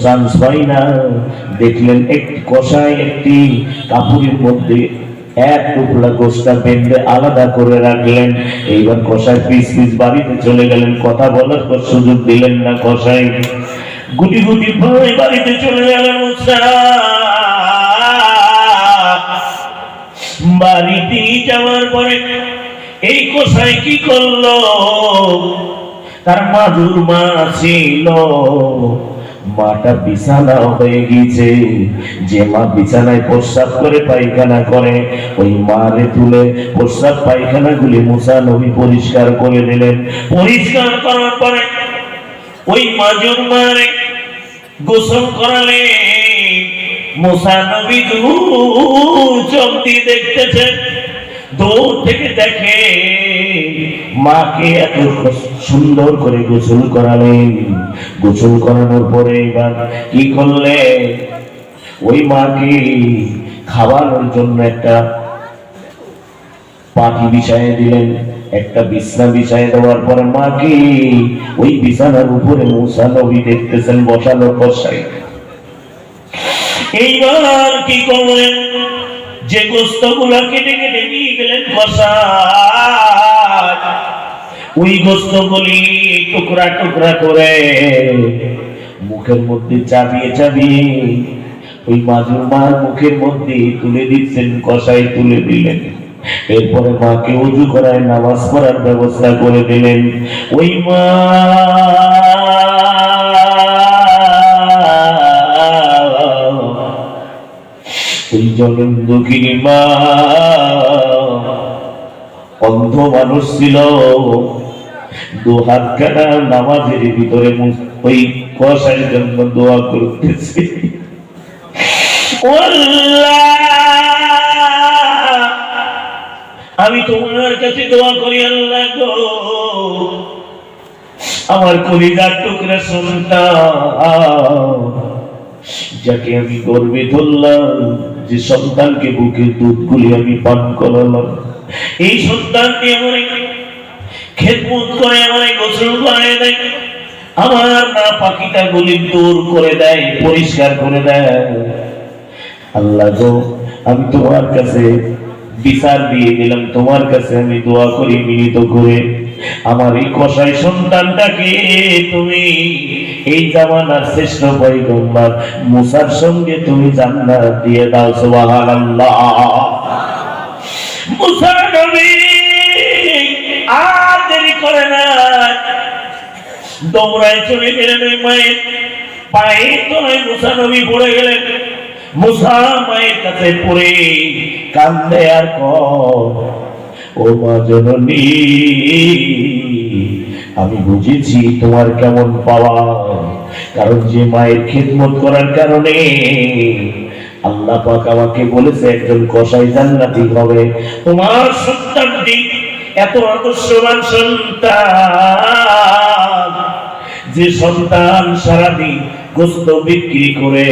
Chance পাই না, দেখলেন একটি কষাই একটি কাপড়ের মধ্যে এক টুকরা গোস্তা বেঁধে আলাদা করে রাখলেন। এইবার কষাই পিস পিস বাড়িতে চলে গেলেন, কথা বলার পর সুযোগ দিলেন না কষাই। গুটি গুটি ভাই বাড়িতে চলে গেলেন। বাড়িতে যাওয়ার পরে এই কষাই কি করলো, তার মাদুর মা ছিল, মাটা বিছানা হয়ে গেছে। যে মা বিছানায় প্রস্রাব করে পায়খানা করে, ওই মারে তুলে প্রস্রাব পায়খানা গুলি মুসা নবী পরিষ্কার করে দিলেন। পরিষ্কার করার পরে ওই মাজুর মারে গোসল করালে মুসা নবী চোখ দিয়ে দেখতেছেন, দূর থেকে দেখে মাকে এত সুন্দর করে গোসল করালেন। গোসল করানোর পরে এবার কি করলে, ওই মাকে খাওয়ানোর জন্য একটা পাটি বিছায় দিলেন, একটা বিছানা বিছায় দেওয়ার পরে মাকে ওই বিছানার উপরে মুসা নবী দেখতেছেন বসানো কষাই। এইবার কি করলেন, যে গোস্ত গুলা কেটে কেটে নিয়ে গেলেন কষাই, ওই গোস্ত গুলি টুকরা টুকরা করে মুখের মধ্যে চাবিয়ে চাবিয়ে ওই মাজুর মার মুখের মধ্যে তুলে দিচ্ছেন, কষাই তুলে দিলেন। এরপরে মাকে উজু করায় নামাজ পড়ার ব্যবস্থা করে দিলেন। ওই মা ওই জলের দুঃখিনী মা অন্ধ মানুষ ছিল, দু হাত কাটা নামাজের ভিতরে ওই কষাইয়ের জন্য দোয়া করতেছে, আমি তোমার কাছে দোয়া করি, আল্লাহ গো আমার কলিজার টুকরা সন্তান যাকে আমি গর্বে ধরলাম, যে সন্তানকে বুকের দুধ গুলি আমি পান করালাম, এই সন্তানকে আমার খেদমত করে আমার গোসল করে দেয়, আমার না পাখিটা গুলি দূর করে দেয়, পরিষ্কার করে দেয়। আল্লাহ গো আমি তোমার কাছে বিচার দিয়ে দিলাম, তোমার কাছে আমি দোয়া করি মিলিত করে, আমার এই কষাই সন্তানটাকে তুমি এই জামানার শ্রেষ্ঠ পয়গম্বর মুসার সঙ্গে তুমি জান্নাত দিয়ে দাও। সুবহানাল্লাহ। মুসা নবী আর দেরি করে না, দৌড়ায় চলে গেলেন ওই মায়ের পায়ে তলায়। মুসা নবী পড়ে গেলেন, মুসা মায়ের কাছে পড়ে কান্দে আর ও মা জননী, আমি বুঝেছি তোমার কেমন পাওয়া, কারণ যে মায়ের খেদমত করার কারণে আল্লাহ পাক আমাকে বলেছে একজন কসাই জান্নাতি হবে। তোমার সন্তানটি এত আদর্শবান সন্তান, যে সন্তান সারাদিন গোস্ত বিক্রি করে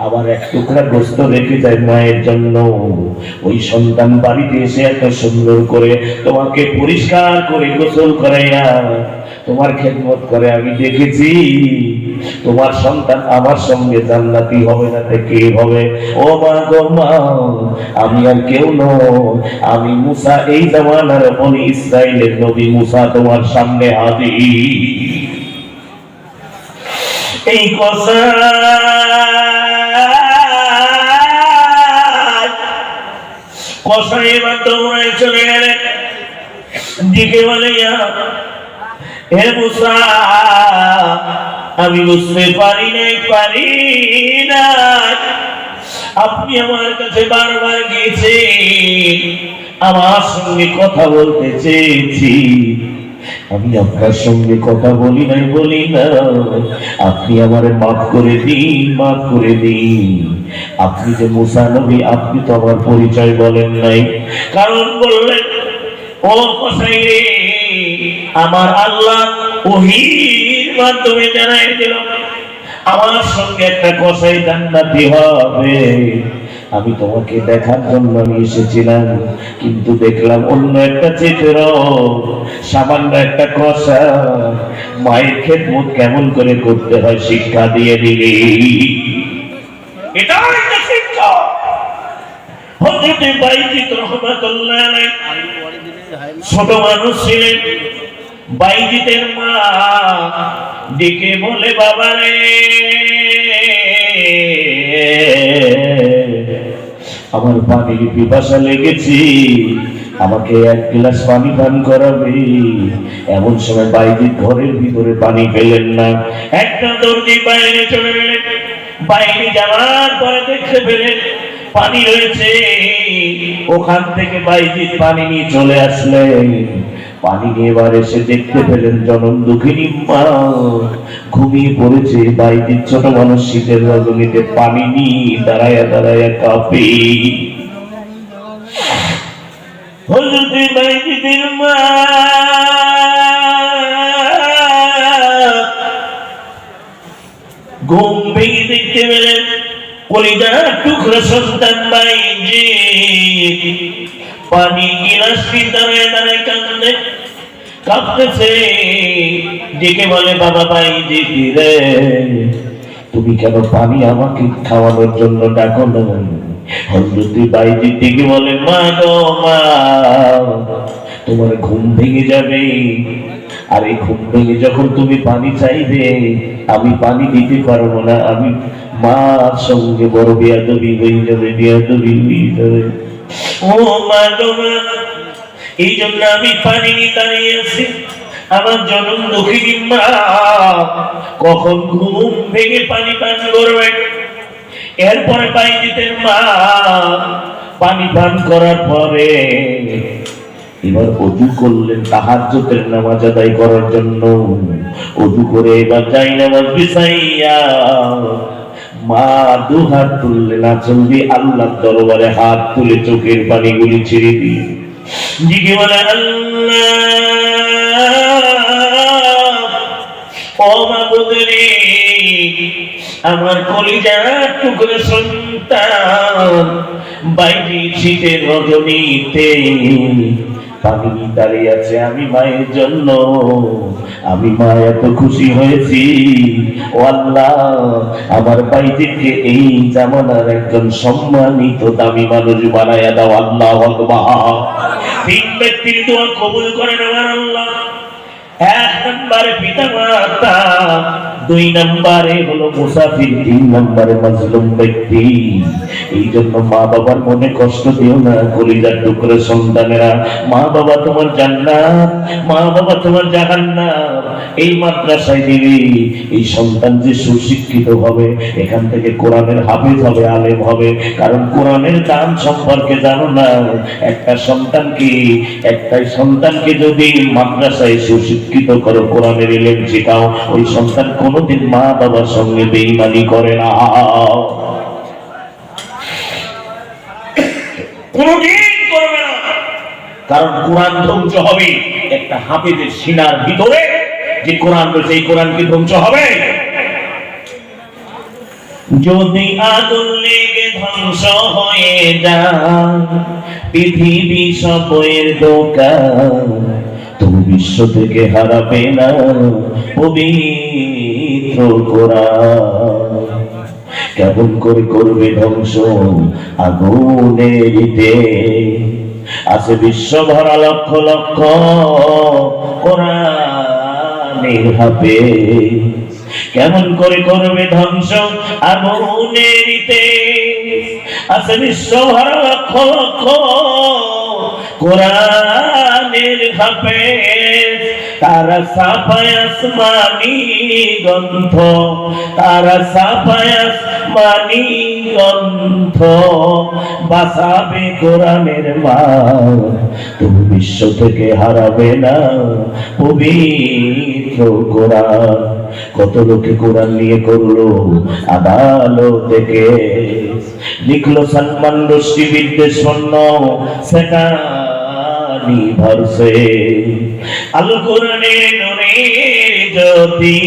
আবার এক টুকরা গোস্ত রেখে যায় মায়ের জন্য, ওই সন্তান বাড়িতে এসে এত সুন্দর করে তোমাকে পরিষ্কার করে গোসল করাইয়া তোমার খেদমত করে, আমি দেখেছি তোমার সন্তান আমার সঙ্গে জান্নাতি হবে না কে হবে? ও মা গো মা, আমি আর কেউ নই, আমি মুসা, এই জামানার বনি ইসরাইলের নবী মুসা তোমার সামনে হাজির। এই কথা কষাই এবার দৌড়ায় চলে গেলেন, দিকে বলে হে মুসা আমি বুঝতে পারি না, আপনি আমার কাছে বারবার গিয়েছেন, আমার সঙ্গে কথা বলতে চেয়েছি, আমি আপনার সঙ্গে কথা বলি না, আপনি আমারে মাফ করে দিন। আপনি যে মুসা নবী, আপনি তো আমার পরিচয় বলেন নাই, কারণ বললেন ও কসাই রে, আমার আল্লাহ ওহীর মাধ্যমে জানাই দিল আমার সঙ্গে একটা কসাই জান্নাতি হবে, আমি তোমাকে দেখার জন্য আমি এসেছিলাম, কিন্তু দেখলাম অন্য একটা চিত্র। সামান্য একটা কষা মায়ের খেদমত কেমন করে করতে হয় শিক্ষা দিয়ে দিলি। এটাই তো শিক্ষা। হযরত বাইজিদ রাহমাতুল্লাহ আলাইহি ছোট মানুষ ছিলেন। বাইজিদের মা ডেকে বলে, বাবা রে, আমার পানির পিপাসা লেগেছে, আমাকে এক গ্লাস পানি পান করাবে। এমন সময় বাইজিদ ঘরের ভিতরে পানি পেলেন না। একটা দর্জি বাইরে চলে গেলেন। বাইরে যাওয়ার পরে দেখতে পেলেন পানি রয়েছে। ওখান থেকে বাইজিদ পানি নিয়ে চলে আসলেন। পানি নিয়ে এবার এসে দেখতে পেলেন জনম দুঃখিনী মা ঘুমিয়ে পড়েছে। বাইজিদ ছোট মানুষ, শীতের রজনীতে পানি নিয়ে দাঁড়ায়া দাঁড়ায়া কাঁপে। হযরত বাইজিদের মা ঘুম ভেঙে দেখতে পেলেন কলিজার টুকরা সন্তান বাইজিদ পানি গিলাসটি দাঁড়ায় দাঁড়ায় কাঁদে, কাঁদতেছে। ডেকে বলে, বাবা বাইজিদ রে, তুমি কেন পানি আমাকে খাওয়ানোর জন্য ডাকো না? হযরত বাইজিদ ডেকে বলে, মা গো মা, তোমার ঘুম ভেঙে যাবে। আর এই ঘুম ভেঙে যখন তুমি পানি চাইবে, আমি পানি দিতে পারবো না। আমি মার সঙ্গে বড় বেয়াদবি হয়ে যাবে, বেয়াদবি হয়ে যাবে। ও মা গো মা, এই জন্য আমি পানি নিয়ে দাঁড়িয়ে আছি। আমার জনম দুঃখিনী মা কখন ঘুম ভেঙে পানি পান করবে। এরপরে বাইজিদের মা পানি পান করার পরে এবার ওযু করলেন তাহাজ্জুদের নামাজ আদায় করার জন্য। ওযু করে এবার যাই নামাজ বিছাইয়া মা দুহাত তুললেন, আঁচল দিয়ে আল্লাহর দরবারে হাত তুলে চোখের পানিগুলি ছেড়ে দিয়ে জিজ্ঞে বলে, আল্লাহ, ও মাবুদ রে, আমার কলিজার টুকরা সন্তান বাইজিদ শীতের রজনীতে পানি দাঁড়িয়ে আছে। আমি মায়ের জন্য, আমি মা এত খুশি হয়েছি। ও আল্লাহ, আমার বাইজিদকে এই জামানার একজন সম্মানিত দামি মানুষ বানায়া দাও। আল্লাহু আকবার। তিন ব্যক্তির দোয়া কবুল করেন আমার আল্লাহ। এক নম্বরে পিতা মাতা, দুই নম্বরে হলো মুসাফির, তিন নম্বরে মাজলুম ব্যক্তি। এই জন্য মা বাবার মনে কষ্ট দিও না, কলিজার টুকরা সন্তানেরা। মা বাবা তোমার জান্নাত, মা বাবা তোমার জাহান্নাম। এই মাদ্রাসায় দিবি, এই সন্তান যে সুশিক্ষিত হবে, এখান থেকে কোরআনের হাফেজ হবে, আলেম হবে। কারণ কোরআনের দাম সম্পর্কে জানো না। একটাই সন্তানকে যদি মাদ্রাসায় সুশিক্ষিত করো, কোরআনের ইলম শেখাও, ওই সন্তান কোনোদিন মা বাবার সঙ্গে বেঈমানি করে না, কোনোদিন করবে না। কারণ কোরআন ধ্বংস হবে একটা হাফেজের সিনার ভিতরে যে কোরআন রয়েছে, এই কোরআন কি ধ্বংস হবে? যদি আগুন লেগে ধ্বংস হয়ে যায় পৃথিবী সবের দোকান, তুমি বিশ্ব থেকে হারাবে না পবিত্র কোরআন। কেমন করে করবে ধ্বংস আগুনের আছে বিশ্ব ভরা লক্ষ লক্ষ কোরআনের হাফেজ। কেমন করে করবে ধ্বংস আগুনের আছে বিশ্ব ভরা লক্ষ লক্ষ কোরআনের হাফেজ। তারা সাফায় আসমানি গ্রন্থ, তারা সাফায় আসমানি গ্রন্থ, বাঁচাবে কোরআনের মান, তুমি বিশ্ব থেকে হারাবে না পবিত্র কোরআন। কত লোকে কোরআন নিয়ে করলো আদালত কেস, লিখলো সালমান রুশদি বিদ্বেষ শূন্য সেটা ভরসে। আল কোরআনের নূরের জ্যোতি,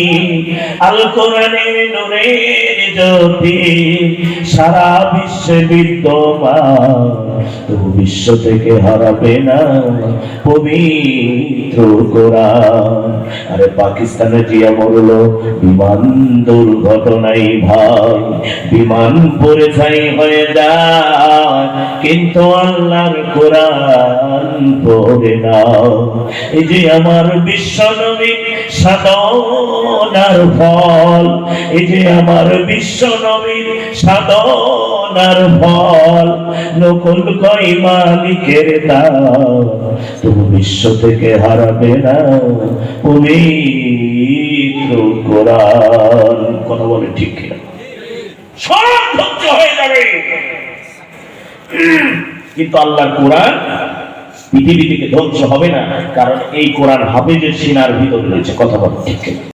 আল কোরআনের নূরের যদি সারা বিশ্বে বিদ্যমান, তবু বিশ্ব থেকে হারাবে না পবিত্র কোরআন। আরে পাকিস্তানে জিয়া মরল বিমান দুর্ঘটনায় ভাই, বিমান পড়ে ছাই হয়ে যায়, কিন্তু আল্লাহর কোরআন পড়ে না। এই যে আমার বিশ্ব নবী সাধনার ফল, এই যে আমার বিশ্ব নবীর সাধনার ফল, নকুল কই মালিকের দান, তবু বিশ্ব থেকে হারাবে না পবিত্র কোরআন। কথা বলে ঠিক কিনা? সব ধ্বংস হয়ে যাবে, কিন্তু আল্লাহর কোরআন পৃথিবী থেকে ধ্বংস হবে না, কারণ এই কোরআন হাফেজের সিনার ভিতর রয়েছে। কথা বলে ঠিক কিনা?